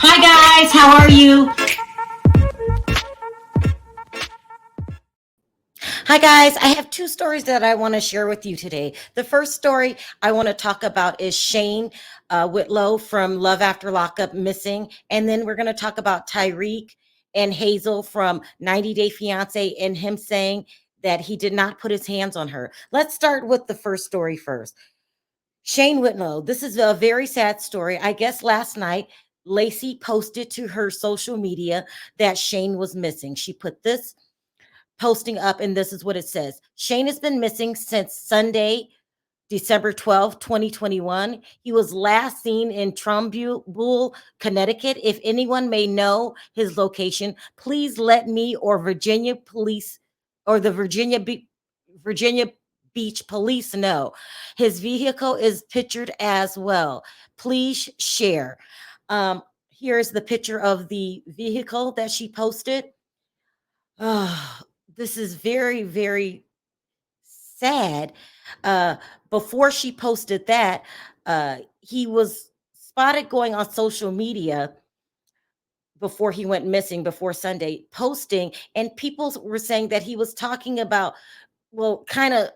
Hi guys, how are you? Hi guys, I have two stories that I want to share with you today. The first story I want to talk about is Shane Whitlow from Love After Lockup missing, and then we're going to talk about Tarik and Hazel from 90 Day Fiance and him saying that he did not put his hands on her. Let's start with the first story first. Shane Whitlow, this is a very sad story. I guess last night, Lacey posted to her social media that Shane was missing. She put this posting up, and this is what it says: Shane has been missing since Sunday, December 12th, 2021. He was last seen in Trumbull, Connecticut. If anyone may know his location, please let me or Virginia police or the Virginia Beach police know. His vehicle is pictured as well. Please share. Here's the picture of the vehicle that she posted. Oh, this is very, very sad. Uh, Before she posted that, he was spotted going on social media before he went missing, before Sunday, posting, and people were saying that he was talking about, well, kind of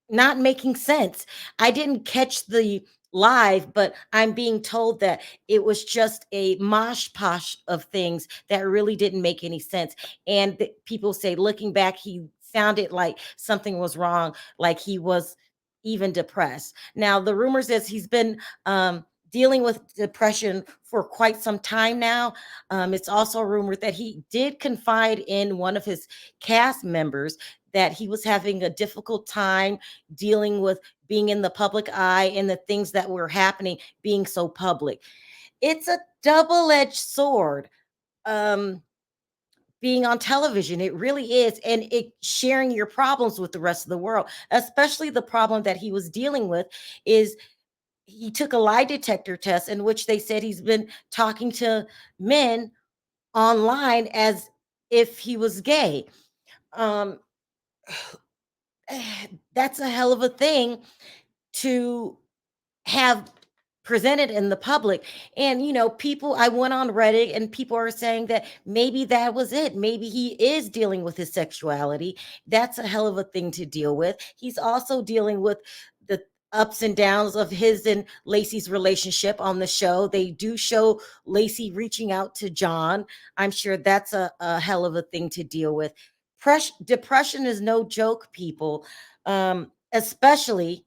not making sense. I didn't catch the live, but I'm being told that it was just a mosh posh of things that really didn't make any sense. And people say, looking back, he sounded like something was wrong, like he was even depressed. Now, the rumors is he's been dealing with depression for quite some time now. It's also rumored that he did confide in one of his cast members that he was having a difficult time dealing with being in the public eye and the things that were happening being so public. It's a double-edged sword. Um, Being on television, it really is, and it sharing your problems with the rest of the world, especially the problem that he was dealing with is he took a lie detector test in which they said he's been talking to men online as if he was gay. Um, that's a hell of a thing to have presented in the public. And people, I went on Reddit and people are saying that maybe that was it, maybe he is dealing with his sexuality. That's a hell of a thing to deal with. He's also dealing with the ups and downs of his and Lacey's relationship on the show. They do show Lacey reaching out to John. I'm sure that's a hell of a thing to deal with. Depression is no joke, people. Especially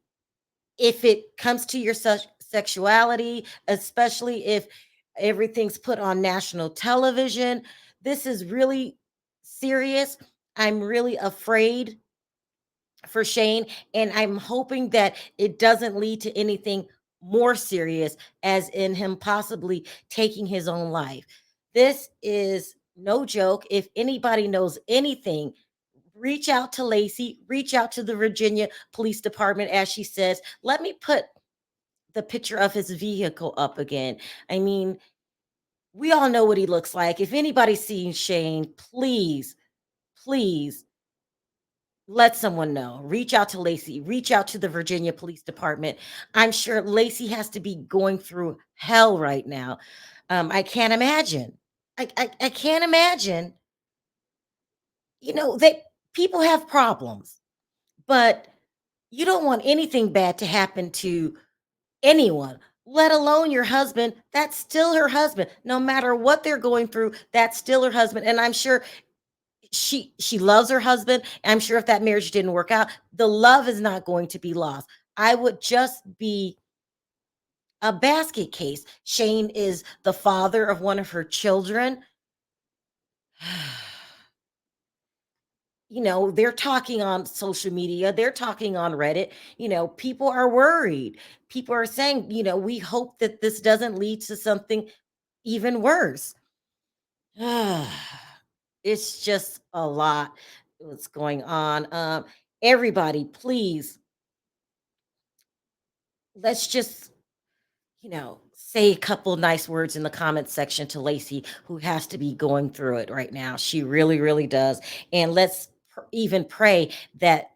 if it comes to your sexuality, especially if everything's put on national television. This is really serious. I'm really afraid for Shane, and I'm hoping that it doesn't lead to anything more serious, as in him possibly taking his own life. This is no joke. If anybody knows anything, reach out to Lacey, reach out to the Virginia Police Department, as she says. Let me put the picture of his vehicle up again. I mean, we all know what he looks like. If anybody's seen Shane, please, please let someone know. Reach out to Lacey, reach out to the Virginia Police Department. I'm sure Lacey has to be going through hell right now. I can't imagine. I can't imagine. That people have problems, but you don't want anything bad to happen to anyone, let alone your husband. That's still her husband. No matter what they're going through, that's still her husband. And I'm sure she loves her husband. I'm sure if that marriage didn't work out, the love is not going to be lost. I would just be a basket case. Shane is the father of one of her children. They're talking on social media, they're talking on Reddit. People are worried. People are saying, we hope that this doesn't lead to something even worse. It's just a lot what's going on. Everybody, please, let's just, say a couple nice words in the comment section to Lacey, who has to be going through it right now. She really, really does. And let's even pray that,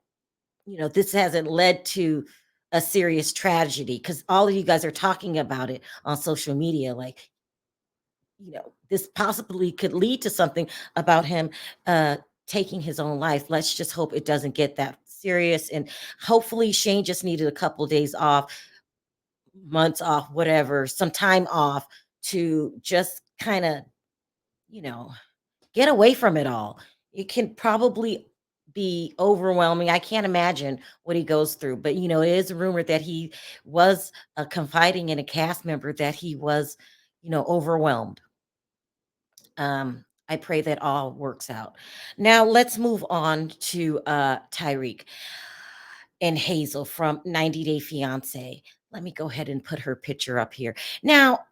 this hasn't led to a serious tragedy, because all of you guys are talking about it on social media. Like, this possibly could lead to something about him taking his own life. Let's just hope it doesn't get that serious. And hopefully, Shane just needed a couple days off, months off, whatever, some time off to just kind of, you know, get away from it all. It can probably be overwhelming. I can't imagine what he goes through, but it is rumored that he was confiding in a cast member that he was, overwhelmed. I pray that all works out. Now let's move on to Tarik and Hazel from 90 Day Fiance. Let me go ahead and put her picture up here. Now,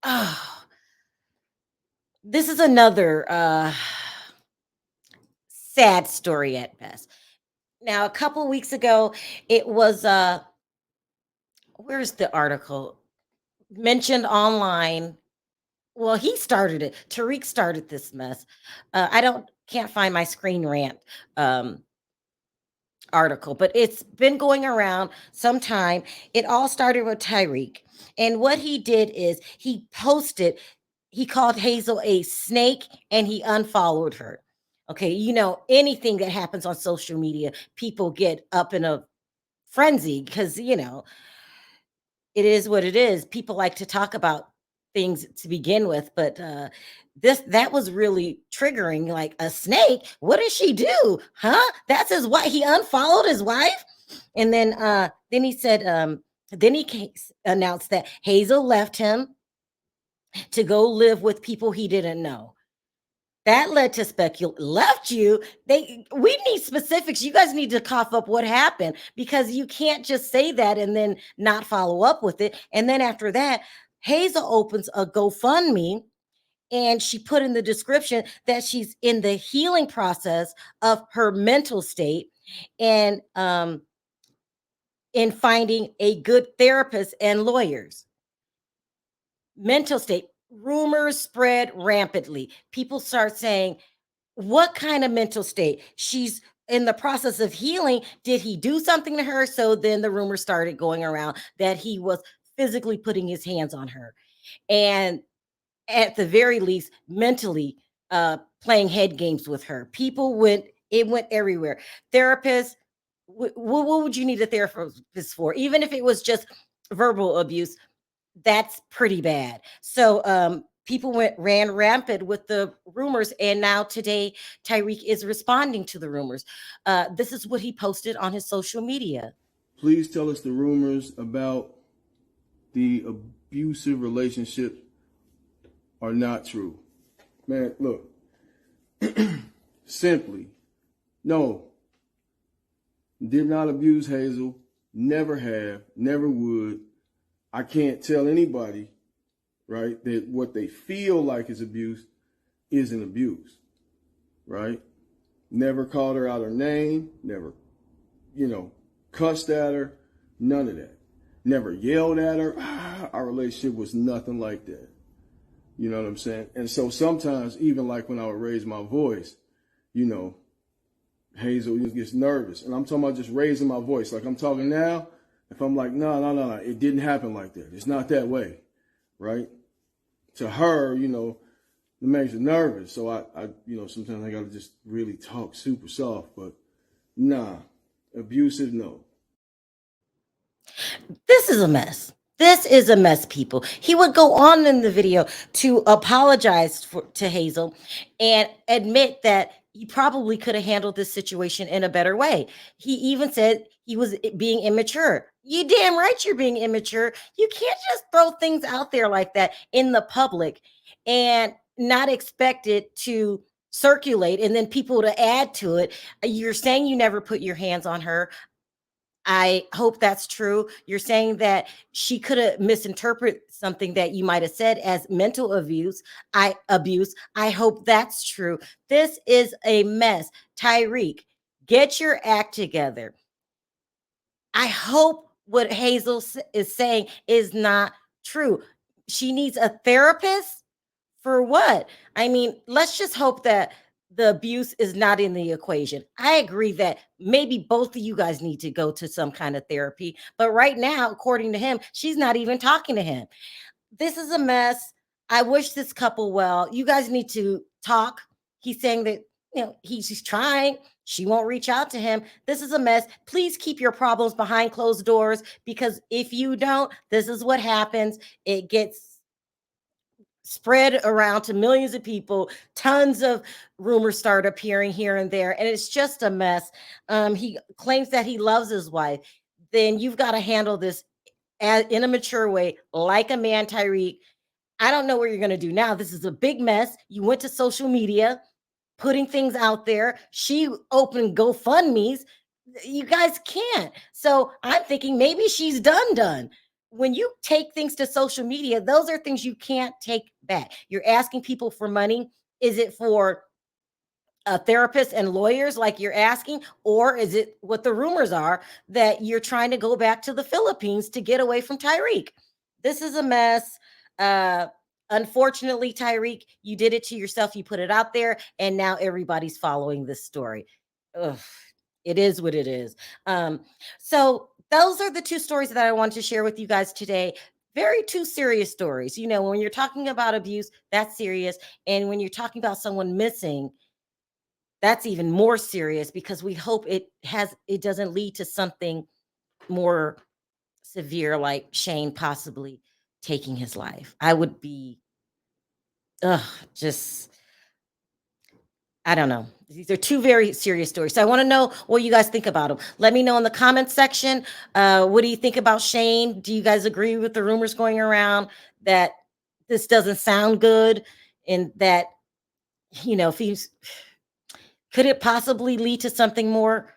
oh, this is another sad story at best. Now, a couple weeks ago, it was where's the article? Mentioned online. Well, he started it. Tarik started this mess. I don't can't find my Screen Rant article, but it's been going around some time. It all started with Tarik. And what he did is he called Hazel a snake and he unfollowed her. Okay, anything that happens on social media, people get up in a frenzy because, it is what it is. People like to talk about things to begin with, but that was really triggering. Like, a snake? What did she do? Huh? That's his wife. He unfollowed his wife, and then he said, then announced that Hazel left him to go live with people he didn't know. That led to left you. We need specifics. You guys need to cough up what happened, because you can't just say that and then not follow up with it. And then after that, Hazel opens a GoFundMe and she put in the description that she's in the healing process of her mental state, and in finding a good therapist and lawyers. Mental state. Rumors spread rampantly. People start saying, what kind of mental state? She's in the process of healing. Did he do something to her? So then the rumor started going around that he was physically putting his hands on her, and at the very least, mentally playing head games with her. It went everywhere. Therapists, what would you need a therapist for? Even if it was just verbal abuse, that's pretty bad. So people ran rampant with the rumors, and now today Tarik is responding to the rumors. This is what he posted on his social media. Please tell us the rumors about the abusive relationship are not true. Man, look, simply, no, did not abuse Hazel, never have, never would. I can't tell anybody, right, that what they feel like is abuse isn't abuse, right? Never called her out her name, never, cussed at her, none of that. Never yelled at her. Our relationship was nothing like that. You know what I'm saying? And so sometimes, even like when I would raise my voice, Hazel gets nervous. And I'm talking about just raising my voice. Like I'm talking now, if I'm like, no, it didn't happen like that. It's not that way, right? To her, it makes her nervous. So I sometimes I got to just really talk super soft. But nah, abusive, no. This is a mess. This is a mess, people. He would go on in the video to apologize to Hazel and admit that he probably could have handled this situation in a better way. He even said he was being immature. You damn right you're being immature. You can't just throw things out there like that in the public and not expect it to circulate and then people to add to it. You're saying you never put your hands on her. I hope that's true. You're saying that she could have misinterpreted something that you might have said as mental abuse. I hope that's true. This is a mess. Tyreek, get your act together. I hope what Hazel is saying is not true. She needs a therapist for what? I mean, let's just hope that the abuse is not in the equation. I agree that maybe both of you guys need to go to some kind of therapy. But right now, according to him, she's not even talking to him. This is a mess. I wish this couple well. You guys need to talk. He's saying that, he's trying. She won't reach out to him. This is a mess. Please keep your problems behind closed doors, because if you don't, this is what happens. It gets spread around to millions of people. Tons of rumors start appearing here and there, and it's just a mess. He claims that he loves his wife. Then you've got to handle this in a mature way, like a man, Tyreek. I don't know what you're going to do now. This is a big mess. You went to social media, putting things out there. She opened GoFundMe's. You guys can't. So I'm thinking maybe she's done. When you take things to social media, those are things you can't take back. You're asking people for money. Is it for therapists and lawyers like you're asking, or is it what the rumors are that you're trying to go back to the Philippines to get away from Tyreek? This is a mess. uh Unfortunately, Tyreek, you did it to yourself. You put it out there, and now everybody's following this story. Ugh, it is what it is. So those are the two stories that I want to share with you guys today. Very two serious stories. When you're talking about abuse, that's serious, and when you're talking about someone missing, that's even more serious, because we hope it doesn't lead to something more severe, like Shane possibly taking his life. I would be just, I don't know. These are two very serious stories. So I want to know what you guys think about them. Let me know in the comments section. What do you think about Shane? Do you guys agree with the rumors going around that this doesn't sound good, and that, if he's, could it possibly lead to something more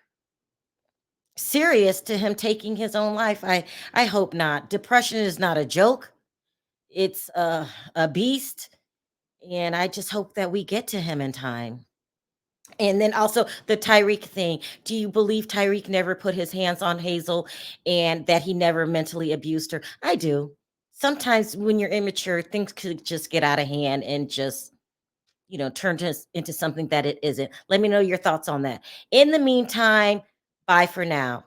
serious, to him taking his own life? I hope not. Depression is not a joke. It's a beast, and I just hope that we get to him in time. And then also the Tyreek thing. Do you believe Tyreek never put his hands on Hazel, and that he never mentally abused her? I do. Sometimes when you're immature, things could just get out of hand and just, turn into something that it isn't. Let me know your thoughts on that. In the meantime, bye for now.